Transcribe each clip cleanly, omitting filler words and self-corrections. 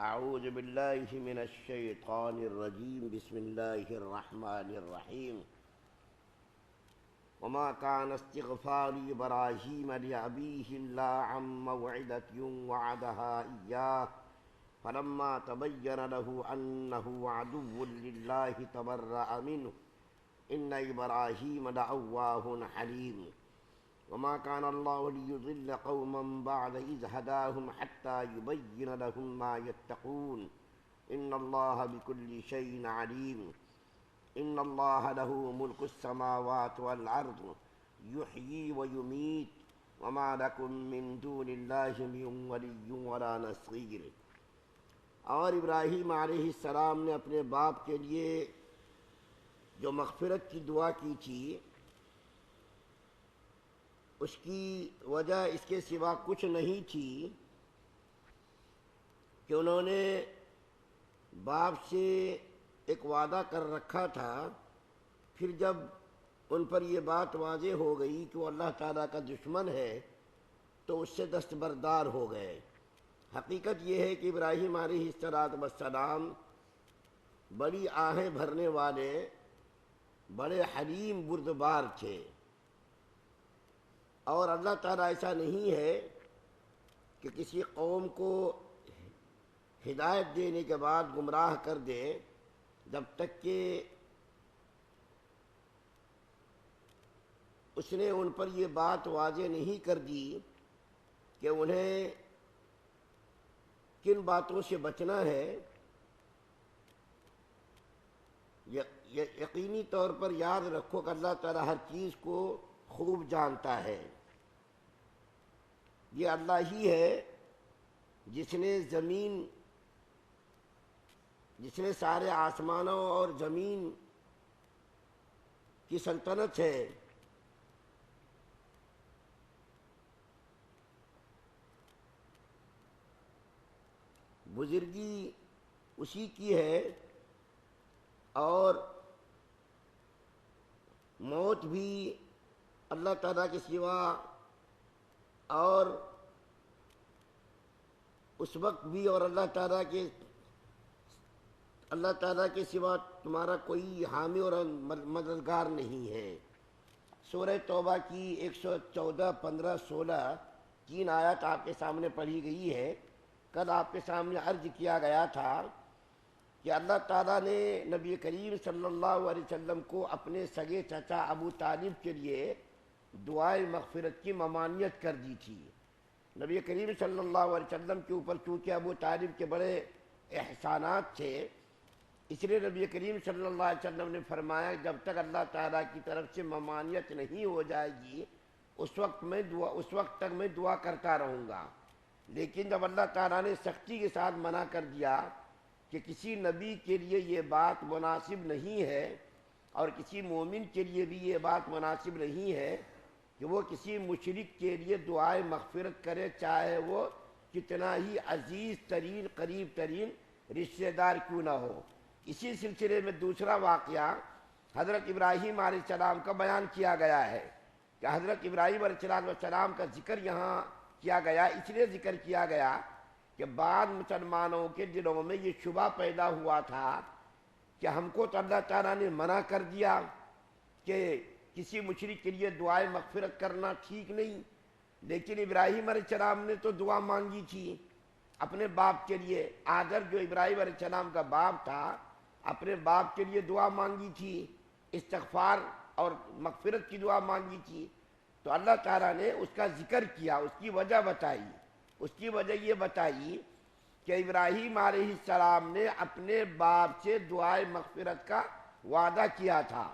أعوذ بالله من الشيطان الرجيم بسم الله الرحمن الرحيم وما كان استغفار إبراهيم لأبيه إلا عن موعدة وعدها إياه فلما تبين له أنه عدو لله تبرأ منه إن إبراهيم لأواه حليم وما كان الله ليضل قوما بعد إذ هداهم حتى يبين لهم ما يتقون إن الله بكل شيء عليم إن الله له ملك السماوات والأرض يحيي ويميت وما لكم من دون الله من ولي ولا نصير۔ اور ابراہیم علیہ السلام نے اپنے باپ کے لیے جو مغفرت کی دعا کی تھی اس کی وجہ اس کے سوا کچھ نہیں تھی کہ انہوں نے باپ سے ایک وعدہ کر رکھا تھا، پھر جب ان پر یہ بات واضح ہو گئی کہ وہ اللہ تعالیٰ کا دشمن ہے تو اس سے دستبردار ہو گئے۔ حقیقت یہ ہے کہ ابراہیم علیہ السلام بڑی آہیں بھرنے والے بڑے حلیم بردبار تھے، اور اللہ تعالیٰ ایسا نہیں ہے کہ کسی قوم کو ہدایت دینے کے بعد گمراہ کر دے جب تک کہ اس نے ان پر یہ بات واضح نہیں کر دی کہ انہیں کن باتوں سے بچنا ہے۔ یقینی طور پر یاد رکھو کہ اللہ تعالیٰ ہر چیز کو خوب جانتا ہے۔ یہ اللہ ہی ہے جس نے سارے آسمانوں اور زمین کی سلطنت ہے۔ بزرگی اسی کی ہے، اور موت بھی اللہ تعالیٰ کے سوا، اور اس وقت بھی، اور اللہ تعالیٰ کے سوا تمہارا کوئی حامی اور مددگار نہیں ہے۔ سورہ توبہ کی 114، 15، 16 تین آیات آپ کے سامنے پڑھی گئی ہے۔ کل آپ کے سامنے عرض کیا گیا تھا کہ اللہ تعالیٰ نے نبی کریم صلی اللہ علیہ وسلم کو اپنے سگے چچا ابو طالب کے لیے دعائے مغفرت کی ممانعت کر دی تھی۔ نبی کریم صلی اللہ علیہ وسلم کے اوپر چونکہ ابو طالب کے بڑے احسانات تھے، اس لیے نبی کریم صلی اللہ علیہ وسلم نے فرمایا جب تک اللہ تعالیٰ کی طرف سے ممانعت نہیں ہو جائے گی اس وقت تک میں دعا کرتا رہوں گا۔ لیکن جب اللہ تعالیٰ نے سختی کے ساتھ منع کر دیا کہ کسی نبی کے لیے یہ بات مناسب نہیں ہے اور کسی مومن کے لیے بھی یہ بات مناسب نہیں ہے کہ وہ کسی مشرک کے لیے دعائے مغفرت کرے، چاہے وہ کتنا ہی عزیز ترین قریب ترین رشتہ دار کیوں نہ ہو۔ اسی سلسلے میں دوسرا واقعہ حضرت ابراہیم علیہ السلام کا بیان کیا گیا ہے کہ حضرت ابراہیم علیہ السلام کا ذکر یہاں کیا گیا، اس لیے ذکر کیا گیا کہ بعض مسلمانوں کے دلوں میں یہ شبہ پیدا ہوا تھا کہ ہم کو تو اللہ تعالیٰ نے منع کر دیا کہ کسی مشرک کے لیے دعائے مغفرت کرنا ٹھیک نہیں، لیکن ابراہیم علیہ السلام نے تو دعا مانگی تھی اپنے باپ کے لیے۔ آدر جو ابراہیم علیہ السلام کا باپ تھا اپنے باپ کے لیے دعا مانگی تھی، استغفار اور مغفرت کی دعا مانگی تھی، تو اللہ تعالیٰ نے اس کا ذکر کیا، اس کی وجہ بتائی۔ اس کی وجہ یہ بتائی کہ ابراہیم علیہ السلام نے اپنے باپ سے دعائے مغفرت کا وعدہ کیا تھا،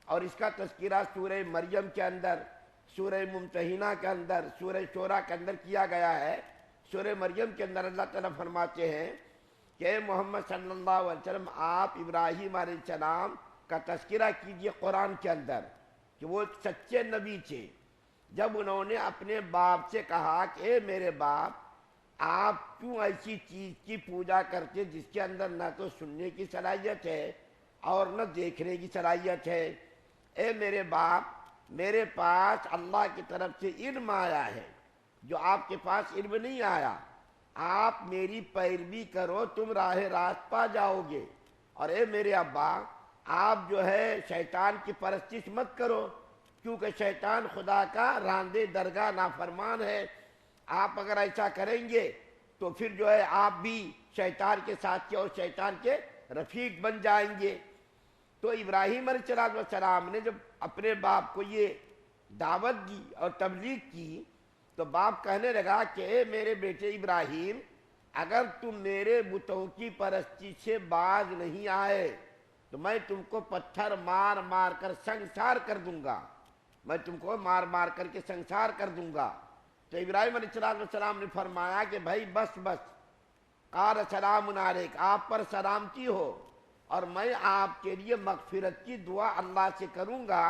اور اس کا تذکرہ سورہ مریم کے اندر، سورہ ممتحنہ کے اندر، سورہ شورى کے اندر کیا گیا ہے۔ سورہ مریم کے اندر اللہ تعالیٰ فرماتے ہیں کہ اے محمد صلی اللہ علیہ وسلم آپ ابراہیم علیہ السلام کا تذکرہ کیجئے قرآن کے اندر کہ وہ سچے نبی تھے۔ جب انہوں نے اپنے باپ سے کہا کہ اے میرے باپ آپ کیوں ایسی چیز کی پوجا کرتے جس کے اندر نہ تو سننے کی صلاحیت ہے اور نہ دیکھنے کی صلاحیت ہے، اے میرے باپ میرے پاس اللہ کی طرف سے علم آیا ہے جو آپ کے پاس علم نہیں آیا۔ آپ میری پیروی کرو تم راہ راست پا جاؤ گے، اور اے میرے ابا آپ جو ہے شیطان کی پرستش مت کرو، کیونکہ شیطان خدا کا راندے درگاہ نافرمان ہے۔ آپ اگر ایسا کریں گے تو پھر جو ہے آپ بھی شیطان کے ساتھی اور شیطان کے رفیق بن جائیں گے۔ تو ابراہیم علیہ السلام نے جب اپنے باپ کو یہ دعوت دی اور تبلیغ کی تو باپ کہنے لگا کہ اے میرے بیٹے ابراہیم، اگر تم میرے بتوں کی پرستی سے باز نہیں آئے تو میں تم کو پتھر مار مار کر سنسار کر دوں گا، میں تم کو مار مار کر کے سنسار کر دوں گا۔ تو ابراہیم علیہ السلام نے فرمایا کہ بھائی بس بس، قال سلام علیک، آپ پر سلامتی ہو، اور میں آپ کے لیے مغفرت کی دعا اللہ سے کروں گا،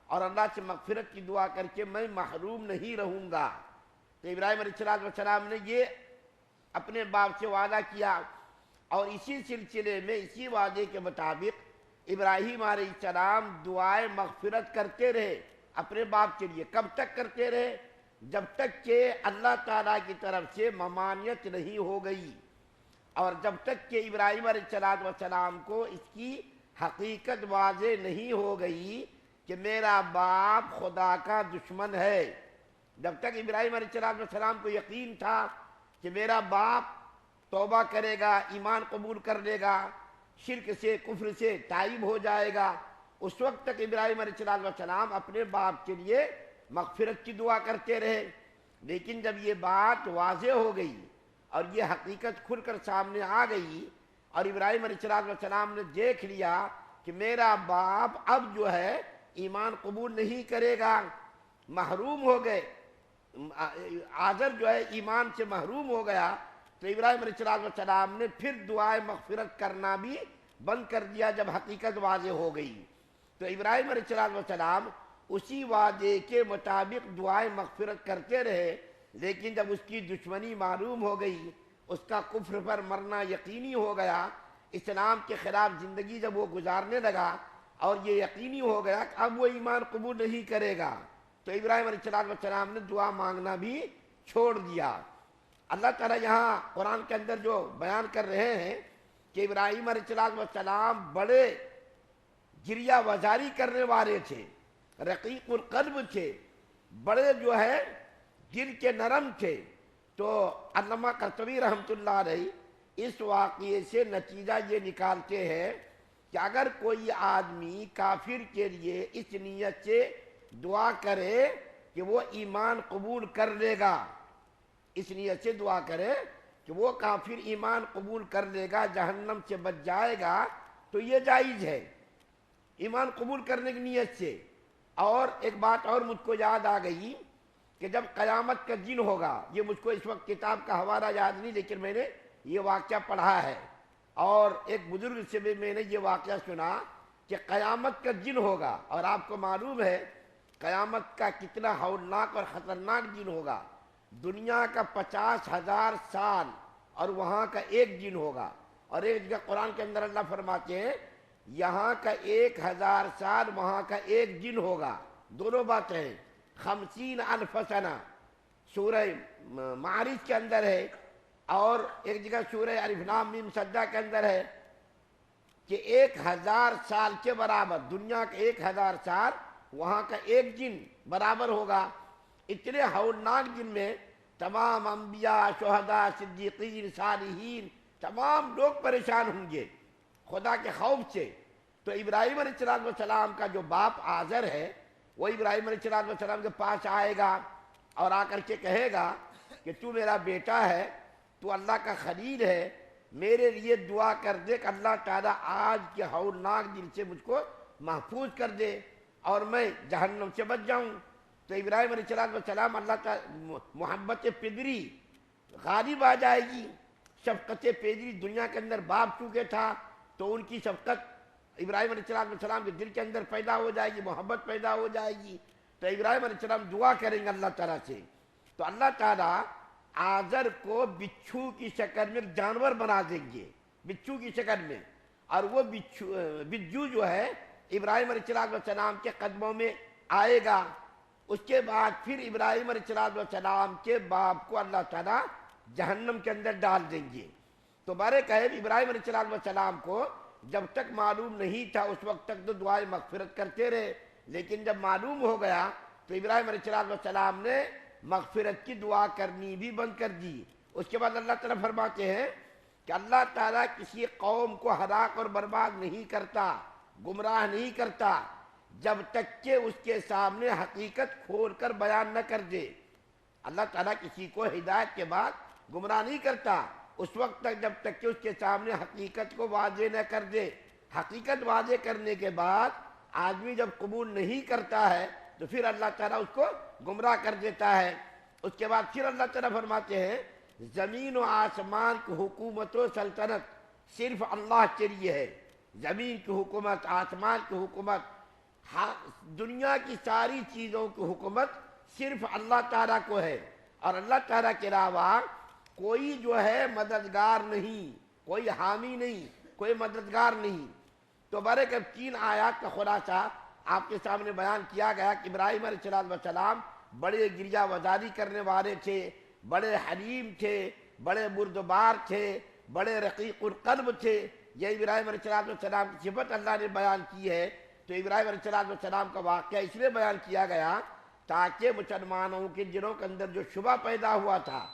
اور اللہ سے مغفرت کی دعا کر کے میں محروم نہیں رہوں گا۔ تو ابراہیم علیہ السلام نے یہ اپنے باپ سے وعدہ کیا، اور اسی سلسلے میں اسی وعدے کے مطابق ابراہیم علیہ السلام دعائے مغفرت کرتے رہے اپنے باپ کے لیے۔ کب تک کرتے رہے؟ جب تک کہ اللہ تعالیٰ کی طرف سے ممانعت نہیں ہو گئی، اور جب تک کہ ابراہیم علیہ السلام کو اس کی حقیقت واضح نہیں ہو گئی کہ میرا باپ خدا کا دشمن ہے۔ جب تک ابراہیم علیہ السلام کو یقین تھا کہ میرا باپ توبہ کرے گا، ایمان قبول کر لے گا، شرک سے کفر سے تائب ہو جائے گا، اس وقت تک ابراہیم علیہ السلام اپنے باپ کے لیے مغفرت کی دعا کرتے رہے۔ لیکن جب یہ بات واضح ہو گئی اور یہ حقیقت کھل کر سامنے آ گئی، اور ابراہیم علیہ السلام نے دیکھ لیا کہ میرا باپ اب جو ہے ایمان قبول نہیں کرے گا، محروم ہو گئے، آزر جو ہے ایمان سے محروم ہو گیا، تو ابراہیم علیہ السلام نے پھر دعائے مغفرت کرنا بھی بند کر دیا جب حقیقت واضح ہو گئی۔ تو ابراہیم علیہ السلام اسی وعدے کے مطابق دعائے مغفرت کرتے رہے، لیکن جب اس کی دشمنی معلوم ہو گئی، اس کا کفر پر مرنا یقینی ہو گیا، اسلام کے خلاف زندگی جب وہ گزارنے لگا اور یہ یقینی ہو گیا کہ اب وہ ایمان قبول نہیں کرے گا، تو ابراہیم علیہ السلام نے دعا مانگنا بھی چھوڑ دیا۔ اللہ تعالیٰ یہاں قرآن کے اندر جو بیان کر رہے ہیں کہ ابراہیم علیہ السلام بڑے گریہ وزاری کرنے والے تھے، رقیق القلب تھے، بڑے جو ہے دل کے نرم تھے۔ تو علامہ قرطبی رحمۃ اللہ علیہ اس واقعے سے نتیجہ یہ نکالتے ہیں کہ اگر کوئی آدمی کافر کے لیے اس نیت سے دعا کرے کہ وہ ایمان قبول کر لے گا، اس نیت سے دعا کرے کہ وہ کافر ایمان قبول کر لے گا، جہنم سے بچ جائے گا، تو یہ جائز ہے ایمان قبول کرنے کی نیت سے۔ اور ایک بات اور مجھ کو یاد آ گئی کہ جب قیامت کا دن ہوگا، یہ مجھ کو اس وقت کتاب کا حوالہ یاد نہیں، لیکن میں نے یہ واقعہ پڑھا ہے، اور ایک بزرگ سے بھی میں نے یہ واقعہ سنا کہ قیامت کا دن ہوگا، اور آپ کو معلوم ہے قیامت کا کتنا ہولناک اور خطرناک دن ہوگا۔ دنیا کا 50,000 سال اور وہاں کا ایک دن ہوگا، اور ایک جگہ قرآن کے اندر اللہ فرماتے ہیں یہاں کا 1,000 سال وہاں کا ایک دن ہوگا، دونوں باتیں ہیں۔ 50,000 سنہ سورہ معارج کے اندر ہے، اور ایک جگہ سورہ الف لام میم سجدہ کے اندر ہے کہ 1,000 سال کے برابر، دنیا کا 1,000 سال وہاں کا ایک دن برابر ہوگا۔ اتنے ہولناک دن میں تمام انبیاء، شہداء، صدیقین، صالحین، تمام لوگ پریشان ہوں گے خدا کے خوف سے۔ تو ابراہیم علیہ السلام کا جو باپ آزر ہے وہ ابراہیم علیہ السلام کے پاس آئے گا اور آ کر کے کہے گا کہ تو میرا بیٹا ہے، تو اللہ کا خلیل ہے، میرے لیے دعا کر دے کہ اللہ تعالیٰ آج کے ہولناک دن سے مجھ کو محفوظ کر دے اور میں جہنم سے بچ جاؤں۔ تو ابراہیم علیہ السلام اللہ کا محبت پدری غالب آ جائے گی، شفقت پدری دنیا کے اندر باپ چونکہ تھا تو ان کی شفقت ابراہیم علیہ السلام کے دل کے اندر پیدا ہو جائے گی، محبت پیدا ہو جائے گی۔ تو ابراہیم علیہ السلام دعا کریں گے اللہ تعالیٰ سے، تو اللہ تعالیٰ آزر کو بچھو کی شکل میں جانور بنا دیں گے، بچھو کی شکل میں، اور وہ بچھو جو ہے ابراہیم علیہ السلام کے قدموں میں آئے گا۔ اس کے بعد پھر ابراہیم علیہ السلام کے باپ کو اللہ تعالیٰ جہنم کے اندر ڈال دیں گے۔ تو بارے کہے ابراہیم علیہ السلام کو جب تک معلوم نہیں تھا اس وقت تک تو دعائے مغفرت کرتے رہے، لیکن جب معلوم ہو گیا تو ابراہیم علیہ السلام نے مغفرت کی دعا کرنی بھی بند کر دی۔ اس کے بعد اللہ تعالیٰ فرماتے ہیں کہ اللہ تعالیٰ کسی قوم کو ہلاک اور برباد نہیں کرتا، گمراہ نہیں کرتا جب تک کہ اس کے سامنے حقیقت کھول کر بیان نہ کر دے۔ اللہ تعالیٰ کسی کو ہدایت کے بعد گمراہ نہیں کرتا اس وقت تک جب تک کہ اس کے سامنے حقیقت کو واضح نہ کر دے۔ حقیقت واضح کرنے کے بعد آدمی جب قبول نہیں کرتا ہے تو پھر اللہ تعالیٰ اس کو گمراہ کر دیتا ہے۔ اس کے بعد پھر اللہ تعالیٰ فرماتے ہیں زمین و آسمان کی حکومت و سلطنت صرف اللہ کے لیے ہے۔ زمین کی حکومت، آسمان کی حکومت، دنیا کی ساری چیزوں کی حکومت صرف اللہ تعالیٰ کو ہے، اور اللہ تعالیٰ کے علاوہ کوئی جو ہے مددگار نہیں، کوئی حامی نہیں، کوئی مددگار نہیں۔ تو برکہ 3 آیات کا خلاصہ آپ کے سامنے بیان کیا گیا کہ ابراہیم علیہ السلام بڑے گریا وزاری کرنے والے تھے، بڑے حلیم تھے، بڑے بردبار تھے، بڑے رقیق القلب تھے۔ یہ ابراہیم علیہ السلام کی صفت اللہ نے بیان کی ہے۔ تو ابراہیم علیہ السلام کا واقعہ اس لیے بیان کیا گیا تاکہ مسلمانوں کے دلوں کے اندر جو شبہ پیدا ہوا تھا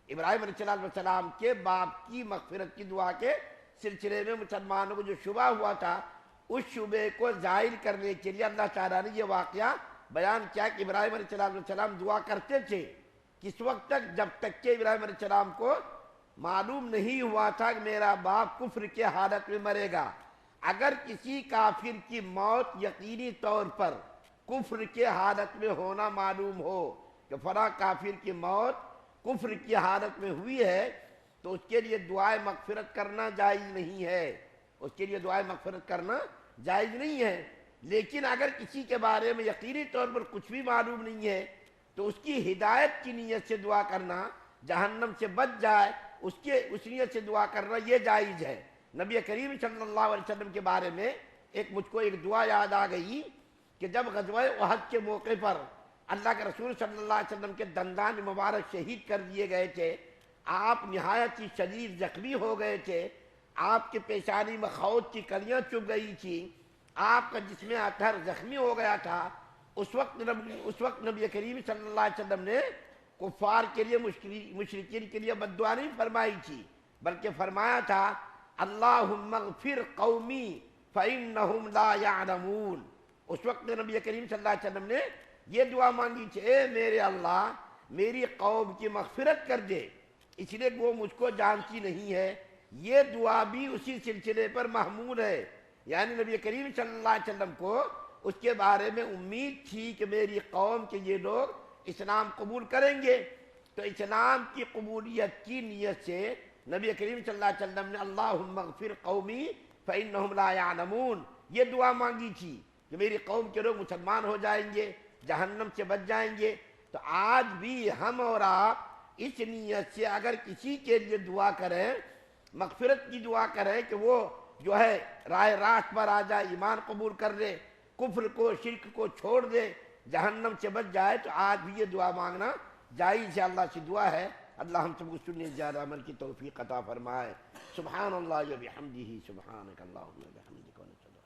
ابراہیم علیہ السلام کے باپ کی مغفرت کی دعا کے سلسلے میں، مسلمانوں کو جو شبہ ہوا تھا اس شبے کو ظاہر کرنے کے لیے اللہ تعالیٰ نے یہ واقعہ بیان کیا کہ ابراہیم علیہ السلام دعا کرتے تھے کس وقت تک، جب تک کہ ابراہیم علیہ السلام کو معلوم نہیں ہوا تھا کہ میرا باپ کفر کے حالت میں مرے گا۔ اگر کسی کافر کی موت یقینی طور پر کفر کے حالت میں ہونا معلوم ہو کہ فلاں کافر کی موت کفر کی حالت میں ہوئی ہے تو اس کے لیے دعائے مغفرت کرنا جائز نہیں ہے، اس کے لیے دعائے مغفرت کرنا جائز نہیں ہے۔ لیکن اگر کسی کے بارے میں یقینی طور پر کچھ بھی معلوم نہیں ہے تو اس کی ہدایت کی نیت سے دعا کرنا، جہنم سے بچ جائے اس نیت سے دعا کرنا یہ جائز ہے۔ نبی کریم صلی اللہ علیہ وسلم کے بارے میں مجھ کو ایک دعا یاد آ گئی کہ جب غزوہ احد کے موقع پر اللہ کے رسول صلی اللہ علیہ وسلم کے دندان مبارک شہید کر دیے گئے تھے، آپ نہایت ہی شدید زخمی ہو گئے تھے، آپ کے پیشانی میں خود کی کلیاں چبھ گئی تھی، آپ کا جسم اطہر زخمی ہو گیا تھا۔ اس وقت نبی کریم صلی اللہ علیہ وسلم نے کفار کے لیے، مشرکین کے لیے بد دعا نہیں فرمائی تھی، بلکہ فرمایا تھا اللہم اغفر قومی فإنہم لا یعلمون۔ اس وقت نبی کریم صلی اللہ علیہ وسلم نے یہ دعا مانگی تھی، اے میرے اللہ میری قوم کی مغفرت کر دے اس لیے وہ مجھ کو جانتی نہیں ہے۔ یہ دعا بھی اسی سلسلے پر محمول ہے، یعنی نبی کریم صلی اللہ علیہ وسلم کو اس کے بارے میں امید تھی کہ میری قوم کے یہ لوگ اسلام قبول کریں گے، تو اسلام کی قبولیت کی نیت سے نبی کریم صلی اللہ علیہ وسلم نے اللہم اغفر قومی فإنہم لا یعلمون یہ دعا مانگی تھی کہ میری قوم کے لوگ مسلمان ہو جائیں گے، جہنم سے بچ جائیں گے۔ تو آج بھی ہم اور آپ اس نیت سے اگر کسی کے لیے دعا کریں، مغفرت کی دعا کریں کہ وہ جو ہے راہ راست پر آ جائے، ایمان قبول کر لے، کفر کو شرک کو چھوڑ دے، جہنم سے بچ جائے، تو آج بھی یہ دعا مانگنا جائز ہے۔ اللہ سے دعا ہے اللہ ہم سب کو سننے زیادہ عمل کی توفیق عطا فرمائے۔ سبحان اللہ و بحمدہ، سبحانک اللہم و بحمدک۔